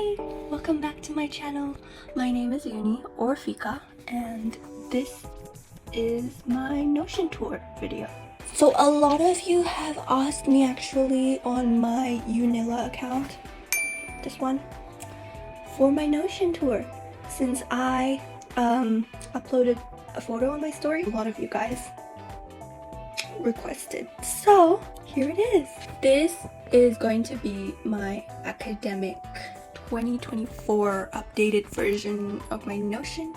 Hi! Welcome back to my channel. My name is Uni or Fika and this is my Notion tour video. So a lot of you have asked me actually on my Unilla account, this one, for my Notion tour. Since I uploaded a photo on my story, a lot of you guys requested. So here it is. This is going to be my academic 2024 updated version of my Notion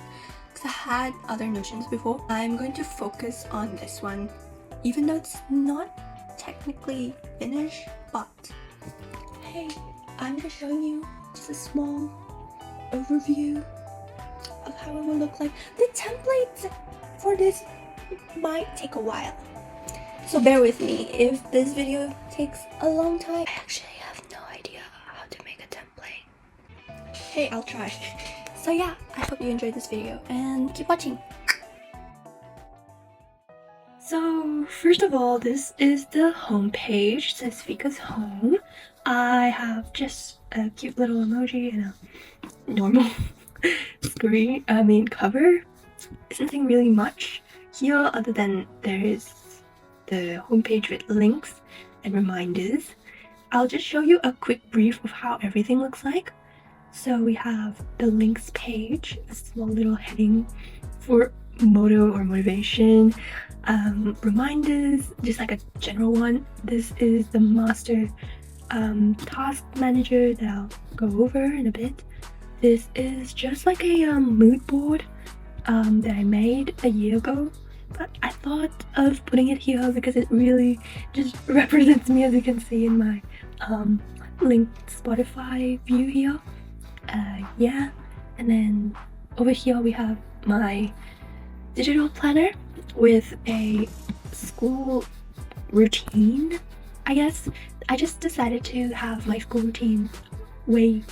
because I had other Notions before. I'm going to focus on this one even though it's not technically finished, but hey, I'm just showing you just a small overview of how it will look like. The templates for this might take a while, so bear with me if this video takes a long time. I actually have no idea how to make a template. Hey, I'll try. So yeah, I hope you enjoyed this video and keep watching. So first of all, this is the home page. It says Fika's home. I have just a cute little emoji and a normal cover. There's nothing really much here other than there is the homepage with links and reminders. I'll just show you a quick brief of how everything looks like. So we have the links page, a small little heading for motto or motivation, reminders, just like a general one. This is the master task manager that I'll go over in a bit. This is just like a mood board that I made a year ago, but I thought of putting it here because it really just represents me, as you can see in my linked Spotify view here. Yeah, and then over here we have my digital planner with a school routine, I guess. I just decided to have my school routine way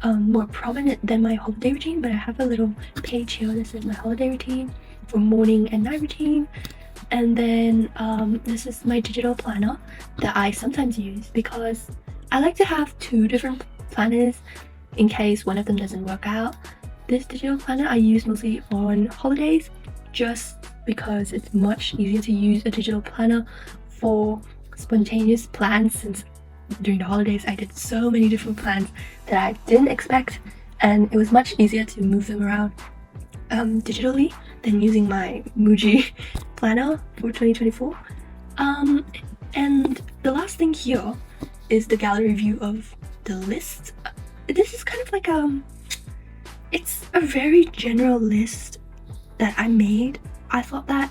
more prominent than my holiday routine, but I have a little page here. This is my holiday routine for morning and night routine, and then this is my digital planner that I sometimes use because I like to have two different planners in case one of them doesn't work out. This digital planner I use mostly on holidays just because it's much easier to use a digital planner for spontaneous plans, since during the holidays I did so many different plans that I didn't expect, and it was much easier to move them around digitally than using my Muji planner for 2024. And the last thing here is the gallery view of the list. This is kind of like it's a very general list that I made. I thought that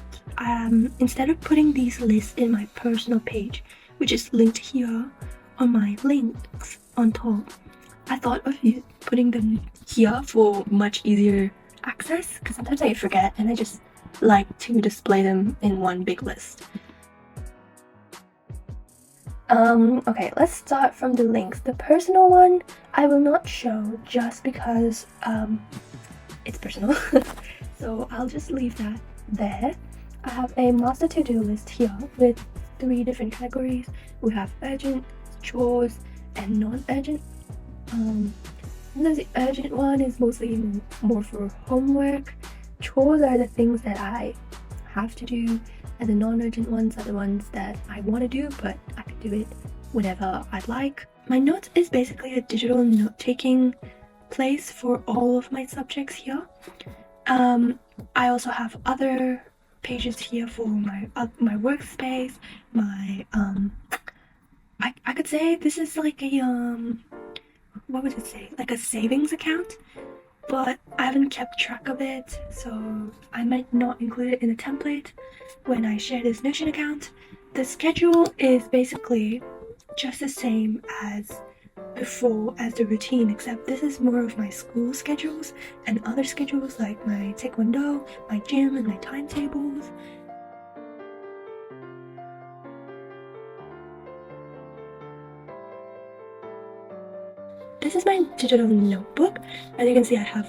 instead of putting these lists in my personal page, which is linked here on my links on top, I thought of putting them here for much easier access, because sometimes I forget and I just like to display them in one big list. Okay, let's start from the links. The personal one I will not show just because it's personal. So I'll just leave that there. I have a master to-do list here with 3 different categories. We have urgent, chores, and non-urgent. The urgent one is mostly more for homework. Chores are the things that I have to do, and the non-urgent ones are the ones that I want to do, but I can do it whenever I'd like. My notes is basically a digital note-taking place for all of my subjects here. I also have other pages here for my workspace. My I could say this is like a what would it say? Like a savings account, but I haven't kept track of it, so I might not include it in the template when I share this Notion account. The schedule is basically just the same as before as the routine, except this is more of my school schedules and other schedules like my taekwondo, my gym, and my timetables. This is my digital notebook. As you can see, I have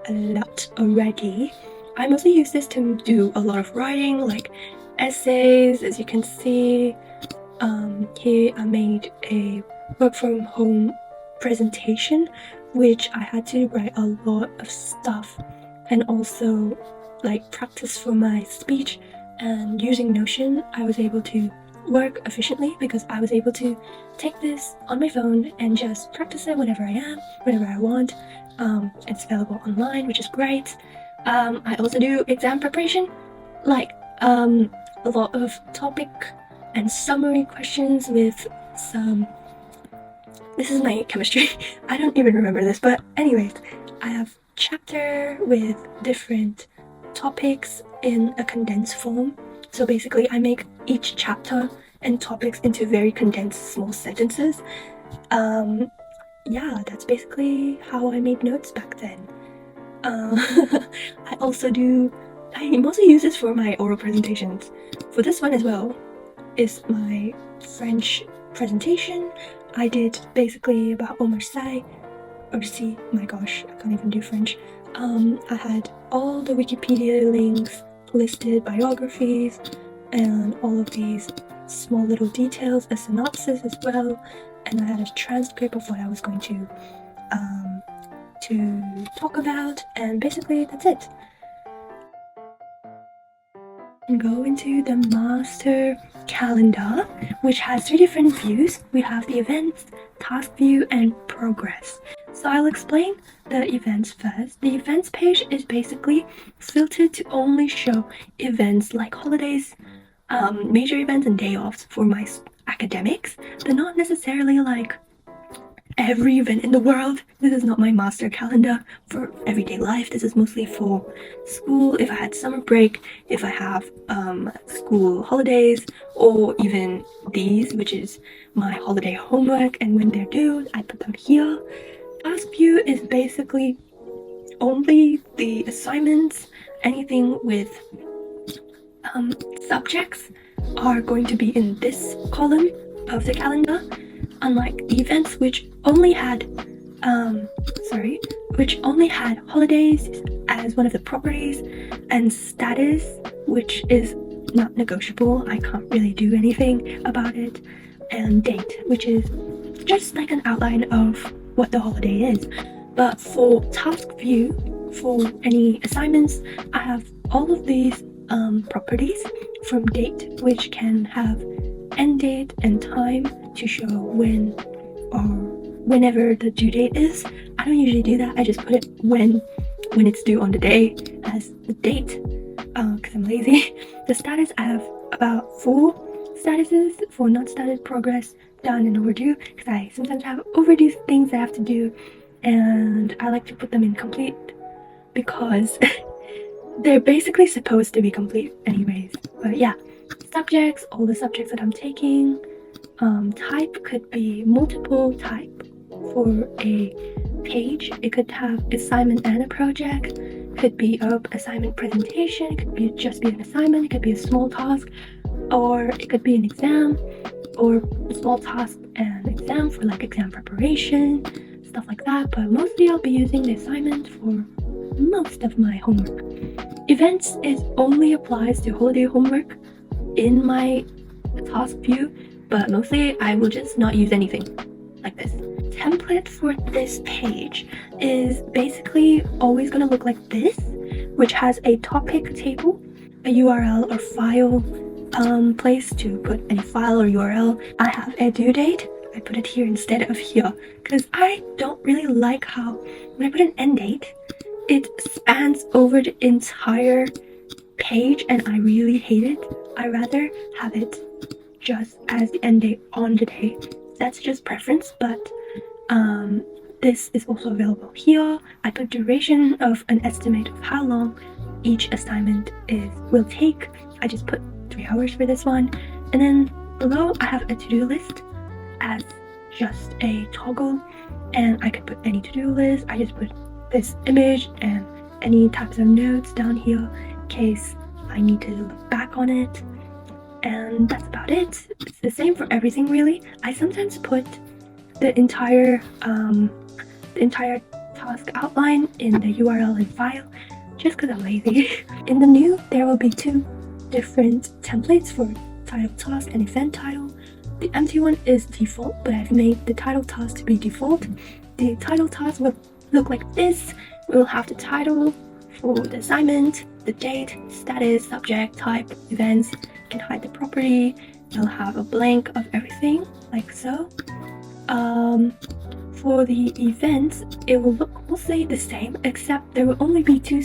a lot already. I mostly use this to do a lot of writing, like essays. As you can see, here I made a work from home presentation which I had to write a lot of stuff and also like practice for my speech. And using Notion, I was able to work efficiently because I was able to take this on my phone and just practice it whenever I am, whenever I want. It's available online, which is great. I also do exam preparation, like a lot of topic and summary questions with some... This is my chemistry. I don't even remember this, but anyways, I have chapter with different topics in a condensed form. So basically, I make each chapter and topics into very condensed small sentences. Yeah, that's basically how I made notes back then. I mostly use this for my oral presentations. For this one as well is my French presentation. I did basically about P.s I, my gosh, I can't even do French. I had all the Wikipedia links listed, biographies, and all of these small little details, a synopsis as well, and I had a transcript of what I was going to talk about, and basically that's it. And go into the master calendar, which has 3 different views. We have the events, task view, and progress. So I'll explain the events first. The events page is basically filtered to only show events like holidays, major events, and day offs for my academics. They're not necessarily like every event in the world. This is not my master calendar for everyday life. This is mostly for school, if I had summer break, if I have school holidays, or even these, which is my holiday homework, and when they're due, I put them here. Task view is basically only the assignments. Anything with subjects are going to be in this column of the calendar, unlike the events, which only had holidays as one of the properties, and status, which is not negotiable. I can't really do anything about it, and date, which is just like an outline of what the holiday is. But for task view, for any assignments, I have all of these properties from date, which can have end date and time to show when or whenever the due date is. I don't usually do that. I just put it when it's due on the day as the date, because I'm lazy. The status, I have about 4 statuses for not started, progress, done, and overdue, because I sometimes have overdue things I have to do, and I like to put them in complete because they're basically supposed to be complete anyways. But yeah, subjects, all the subjects that I'm taking. Type could be multiple type for a page. It could have assignment and a project. Could be a assignment presentation. It could be just be an assignment. It could be a small task, or it could be an exam, or a small task and exam for like exam preparation, stuff like that. But mostly I'll be using the assignment for most of my homework. Events is only applies to holiday homework in my task view, but mostly I will just not use anything like this. Template for this page is basically always going to look like this, which has a topic table, a URL or file place to put any file or URL. I have a due date. I put it here instead of here because I don't really like how when I put an end date, it spans over the entire page, and I really hate it. I rather have it just as the end date on the day. That's just preference, but this is also available here. I put duration of an estimate of how long each assignment will take. I just put 3 hours for this one, and then below I have a to-do list as just a toggle, and I could put any to-do list. I just put this image and any types of notes down here in case I need to look back on it, and that's about it. It's the same for everything really. I sometimes put the entire task outline in the URL and file just because I'm lazy. In the new, there will be 2 different templates for title task and event title. The empty one is default, but I've made the title task to be default, the title task will look like this. We'll have the title for the assignment, the date, status, subject, type, events. You can hide the property. You'll have a blank of everything, like so. For the events, it will look mostly the same, except there will only be two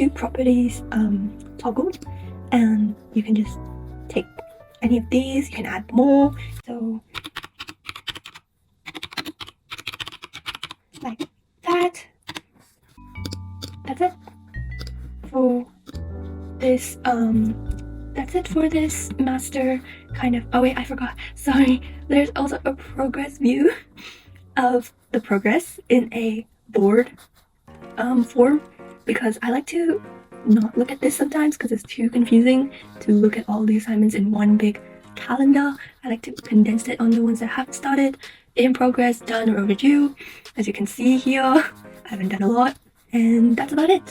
properties toggled, and you can just take any of these. You can add more. So like that. That's it for this. That's it for this master kind of. Oh wait, I forgot. Sorry. There's also a progress view of the progress in a board form, because I like to not look at this sometimes because it's too confusing to look at all the assignments in one big calendar. I like to condense it on the ones that haven't started, in progress, done, or overdue. As you can see here, I haven't done a lot, and that's about it.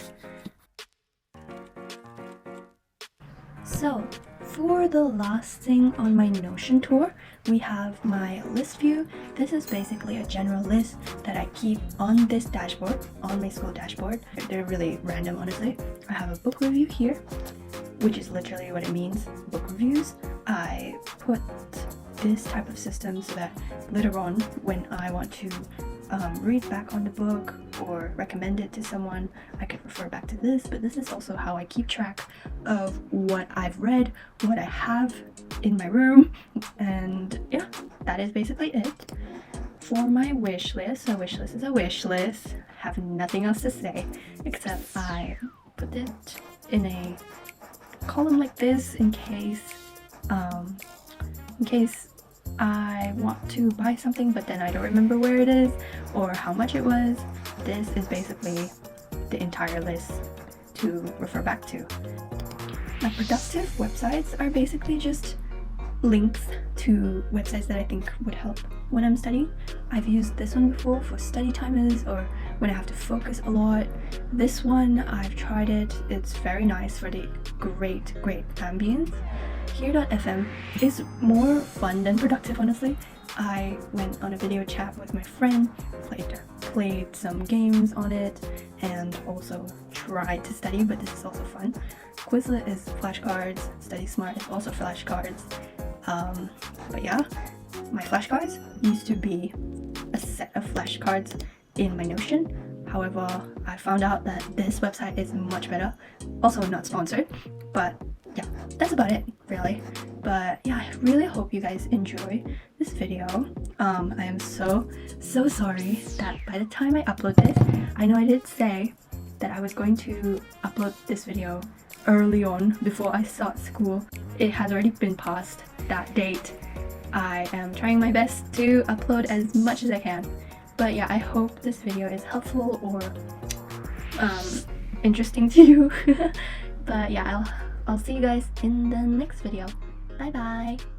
So, for the last thing on my Notion tour, we have my list view. This is basically a general list that I keep on this dashboard, on my school dashboard. They're really random, honestly. I have a book review here, which is literally what it means, book reviews. I put this type of system so that later on, when I want to read back on the book or recommend it to someone, I could refer back to this. But this is also how I keep track of what I've read, what I have in my room, and yeah, that is basically it. For my wish list, a wish list is a wish list. I have nothing else to say except I put it in a column like this in case I want to buy something but then I don't remember where it is or how much it was. This is basically the entire list to refer back to. My productive websites are basically just links to websites that I think would help when I'm studying. I've used this one before for study timers or when I have to focus a lot. This one, I've tried it. It's very nice for the great ambience. Here.fm is more fun than productive, honestly. I went on a video chat with my friend, played some games on it, and also tried to study, but this is also fun. Quizlet is flashcards, Study Smart is also flashcards. But yeah, my flashcards used to be a set of flashcards in my Notion. However, I found out that this website is much better. Also not sponsored, but yeah, that's about it, really. But yeah, I really hope you guys enjoy this video. I am so sorry that by the time I upload this, I know I did say that I was going to upload this video early on before I start school. It has already been past that date. I am trying my best to upload as much as I can. But yeah, I hope this video is helpful or interesting to you. But yeah, I'll see you guys in the next video. Bye bye!